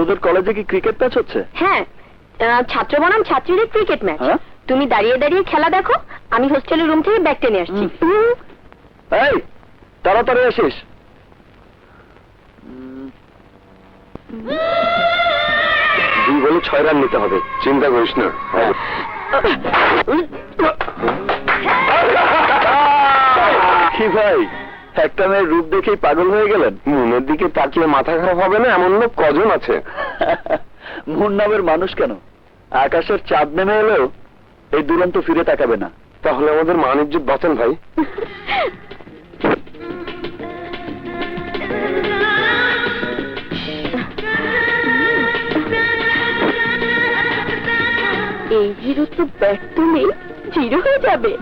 তোদের কলেজে কি ক্রিকেট ম্যাচ হচ্ছে? হ্যাঁ, ছাত্র বনাম ছাত্রীদের ক্রিকেট ম্যাচ। তুমি দাঁড়িয়ে দাঁড়িয়ে খেলা দেখো, আমি হোস্টেলের রুম থেকে ব্যাগ টেনে আসছি। এই তাড়াতাড়ি আসিস। 2 বলে 6 রান নিতে হবে, চিন্তা করিস না। কি ভাই, একটা মেয়ের রূপ দেখেই পাগল হয়ে গেলেন? মনের দিকে তাকিয়ে মাথা খারাপ হবে না এমন লোক কজন আছে? মন নামের মানুষ কেন, আকাশের চাঁদ নেমে এলেও এই দুরন্ত ফিরে তাকাবে না। তাহলে আমাদের মান ইজ্জত বাঁচান ভাই। এই হিরো তো ব্যাট তুলে জিরো হয়ে যাবে।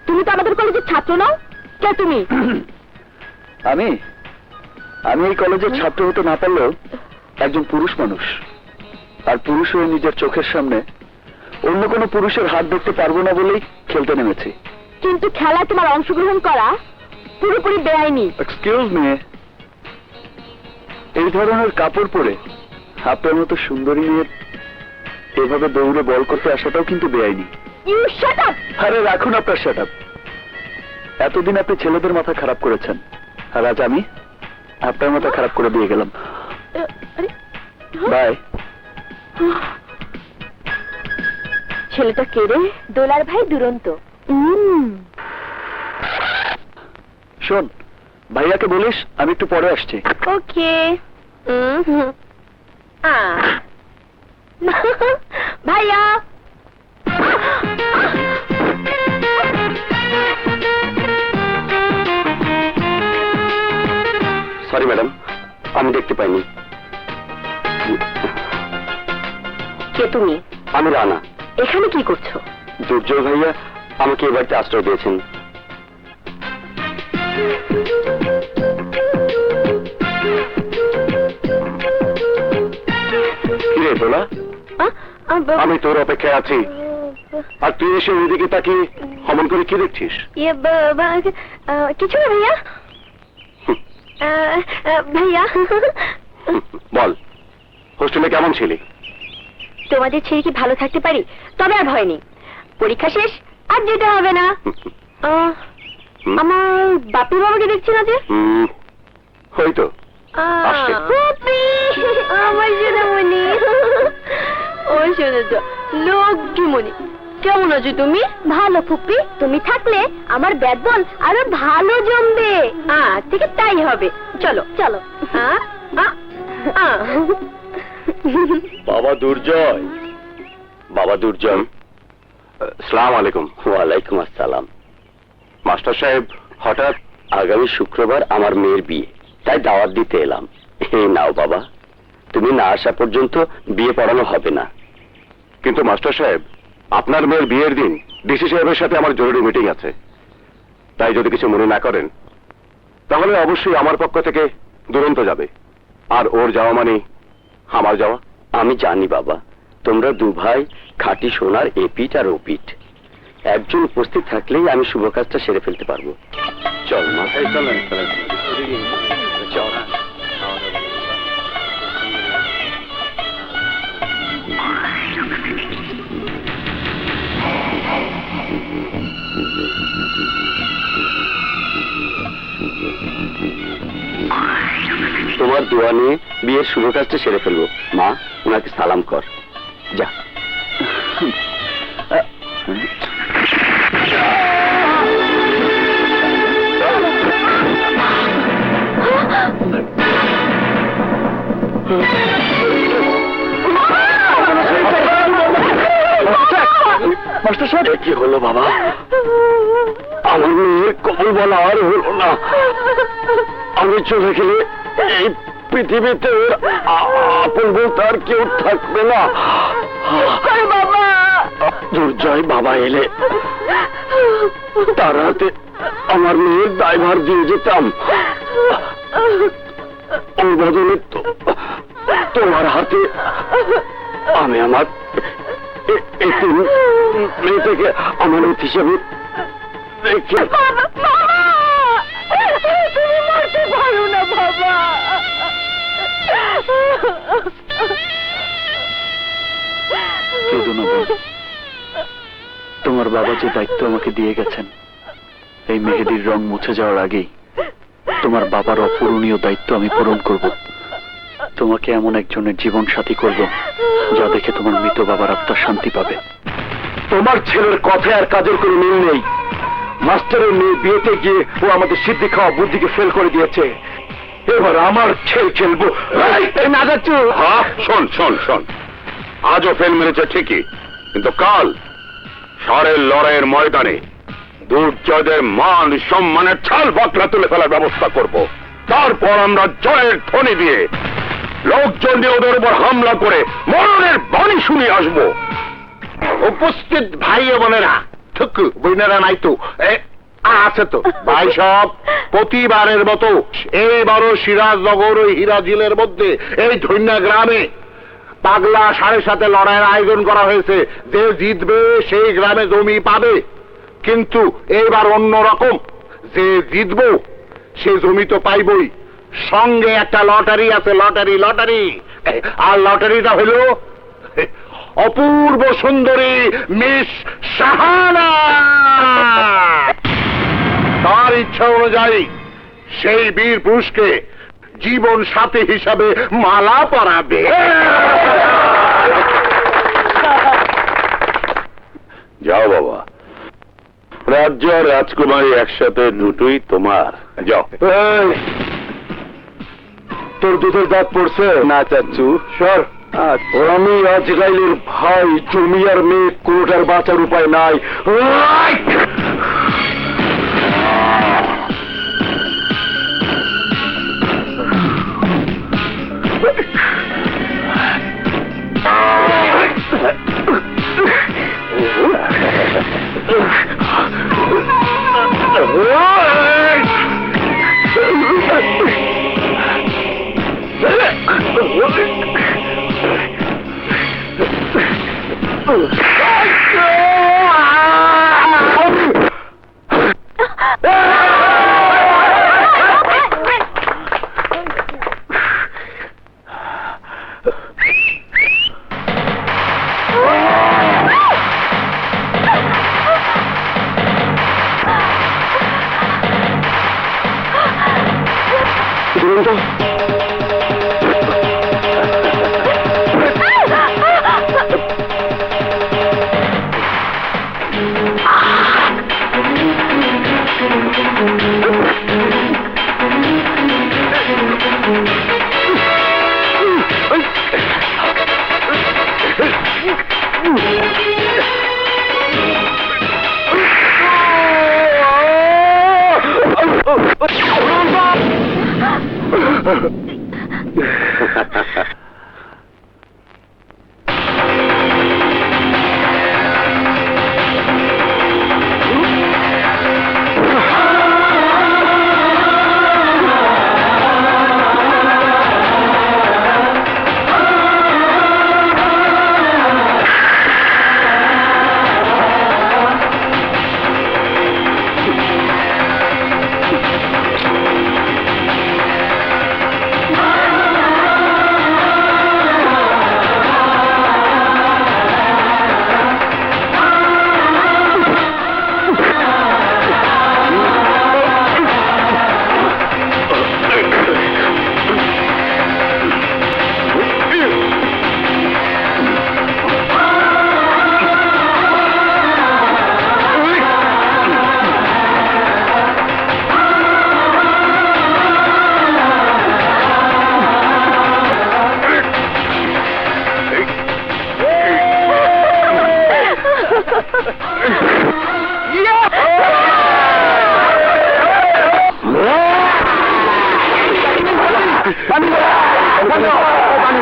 তুমি তো আমাদের কলেজের ছাত্র নও, কে তুমি? আমি এই কলেজের ছাত্র হতে না পারলেও একজন পুরুষ মানুষ, আর পুরুষ হয়ে নিজের চোখের সামনে অন্য কোনো পুরুষের হাত দেখতে পারবো না বলেই খেলতে নেমেছি। কিন্তু খেলায় তোমার অংশগ্রহণ করা পুরোপুরি বেআইনি। এক্সকিউজ মি, এই ধরনের কাপড় পরে আপনার মতো সুন্দরী মেয়ের এভাবে দৌড়ে বল করতে আসাটাও কিন্তু বেআইনি। You shut up! আরে রাখুন আপনার শাট আপ। এতদিন আপনি ছেলেদের মাথা খারাপ করেছেন, আর আজ আমি আপনার মাথা খারাপ করে দিয়ে গেলাম। বাই। ছেলেটা কে রে? দোলার ভাই দুরন্ত। শোন, ভাইয়াকে বলিস আমি একটু পরে আসছি। ওকে। ভাইয়া, সরি ম্যাডাম, আমি দেখতে পাইনি। কে তুমি? আমি রানা। এখানে কি করছো? দুর্জয় ভাইয়া আমাকে এ বাড়িতে আশ্রয় দিয়েছেন। কিরে তোলা, আমি তোর অপেক্ষায় আছি, আর তুই এসে ওইদিকে তাকিয়ে অমন করে কি দেখছিস? কিছু না ভাইয়া। ভাইয়া, বল, হোস্টেলে কেমন ছিলি? তোমাদের ছেড়ে কি ভালো থাকতে পারি? তবে আর ভয় নেই, পরীক্ষা শেষ, আর যেতে হবে না। আমার বাপি বাবাকে দেখছি না যে? হয়তো আমার সোনামণি, ও শুনেছ, লক্ষ্মীমণি, কেমন আছো তুমি? ভালো ফুপি, তুমি থাকলে আমার ব্যাট বল আরো ভালো জমবে। ঠিক তাই হবে, চলো চলো। বাবা দুর্জয়, বাবা দুর্জয়, আসসালামু আলাইকুম। ওয়ালাইকুম আসসালাম। মাস্টার সাহেব, হঠাৎ আগামী শুক্রবার আমার মেয়ের বিয়ে, তাই দাওয়াত দিতে এলাম। এই নাও বাবা, তুমি না আসা পর্যন্ত বিয়ে পড়ানো হবে না। কিন্তু মাস্টার সাহেব, আপনার মেয়ের বিয়ের দিন ডিসি সাহেবের সাথে আমার জরুরি মিটিং আছে, তাই যদি কিছু মনে না করেন তাহলে অবশ্যই আমার পক্ষ থেকে দুরন্ত যাবে, আর ওর যাওয়া মানে আমার যাওয়া। আমি জানি বাবা, তোমরা দু ভাই খাঁটি সোনার এপিট আর ওপিট, একজন উপস্থিত থাকলেই আমি শুভ কাজটা সেরে ফেলতে পারবো। চল মা, চলেন চলেন, চল। তোমার দোয়া নিয়ে বিয়ের শুভ কাজটা সেরে ফেলবো। মা, ওনাকে সালাম কর, যা। মাস্টার সাহেব কি হলো বাবা? আমার মেয়ের কবল বলা আর হলো না। আমি চলে গেলে এই পৃথিবীতে ওর আপন বলতে আর কেউ থাকবে না। বাবা দুর্জয় বাবা এলে তার হাতে আমার মেয়ের দায়ভার দিয়ে যেতাম। ওর বদলে তোমার হাতে আমি আমার মেয়েটাকে আমানত হিসেবে রেখে। তুমি মরতে পারো না বাবা। তোমার বাবা যে দায়িত্ব আমাকে দিয়ে গেছেন, এই মেহেদির রং মুছে যাওয়ার আগেই তোমার বাবার অপূরণীয় দায়িত্ব আমি পূরণ করব। তোমাকে এমন একজনের জীবন সাথী করব যা দেখে তোমার মৃত বাবার আত্মা শান্তি পাবে। তোমার ছেলের কথা আর কাজের কোনো মিল নেই। মাস্টারের মেয়ে বিয়েতে গিয়ে ও আমাদের সিদ্ধি খাওয়া বুদ্ধিকে ফেল করে দিয়েছে। এবার আমার খেলবো না যাচ্ছ। হ্যাঁ, শোন শোন শোন, আজও ফেল মেরেছে ঠিকই, কিন্তু কাল ষাঁড়ের লড়াইয়ের ময়দানে দুর্জয়দের মান সম্মানের ছাল বাকলা তুলে ফেলার ব্যবস্থা করব। তারপর আমরা জয়ের ধ্বনি দিয়ে লোকজন দিয়ে ওদের উপর হামলা করে মরণের বাণী শুনিয়ে আসবো। উপস্থিত ভাই বোনেরা, ঠুকু বইনেরা নাই তো? আছে তো ভাই সব। প্রতিবারের মতো এইবারও সিরাজনগর ও হিরাজিলের মধ্যে এই ধন্যা গ্রামে পাগলা ষাঁড়ের সাথে লড়াইয়ের আয়োজন করা হয়েছে। যে জিতবে সেই গ্রামে জমি পাবে, কিন্তু এইবার অন্য রকম। যে জিতবো সে জমি তো পাইবই, সঙ্গে একটা লটারি আছে। লটারি লটারি আর লটারিটা হলো অপূর্ব সুন্দরী মিস শাহানা। তার ইচ্ছা অনুযায়ী সেই বীর পুরুষকে জীবন সাথী হিসাবে মালা পরাবে। যাও বাবা, রাজ্য আর রাজকুমারী একসাথে দুটোই তোমার। যাও। তোর দুধের দাঁত পড়ছে না চাচ্ছু? সর। আমি আজরাইলের ভাই, জমি আর মেয়ে কোনোটার বাঁচার উপায় নাই।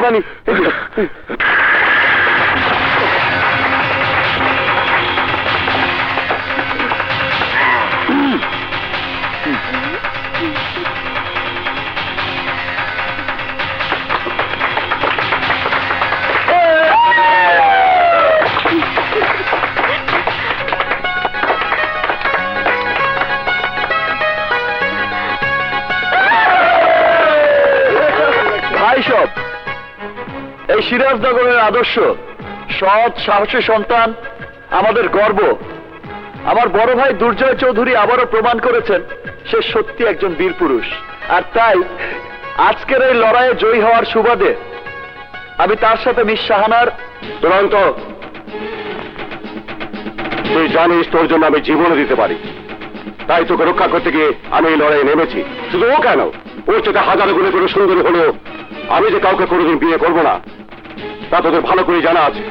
রানী। ভাই সব এই সিরাজনগরের আদর্শ সৎ সাহসী সন্তান, আমাদের গর্ব। আমার বড় ভাই দুর্জয় চৌধুরী আবারও প্রমাণ করেছেন সে সত্যি একজন বীর পুরুষ। আর তাই আজকের এই লড়াইয়ে জয়ী হওয়ার সুবাদে আমি তার সাথে মিস সাহানার দুরন্ত, তুই জানিস তোর জন্য আমি জীবনও দিতে পারি, তাই তোকে রক্ষা করতে গিয়ে আমি এই লড়াইয়ে নেমেছি। শুধু ও কেন, ওর চোখে হাজার গুণে করে সুন্দরী হলেও আমি যে কাউকে কোনোদিন বিয়ে করবো না তা তোদের ভালো করে জানা আছে।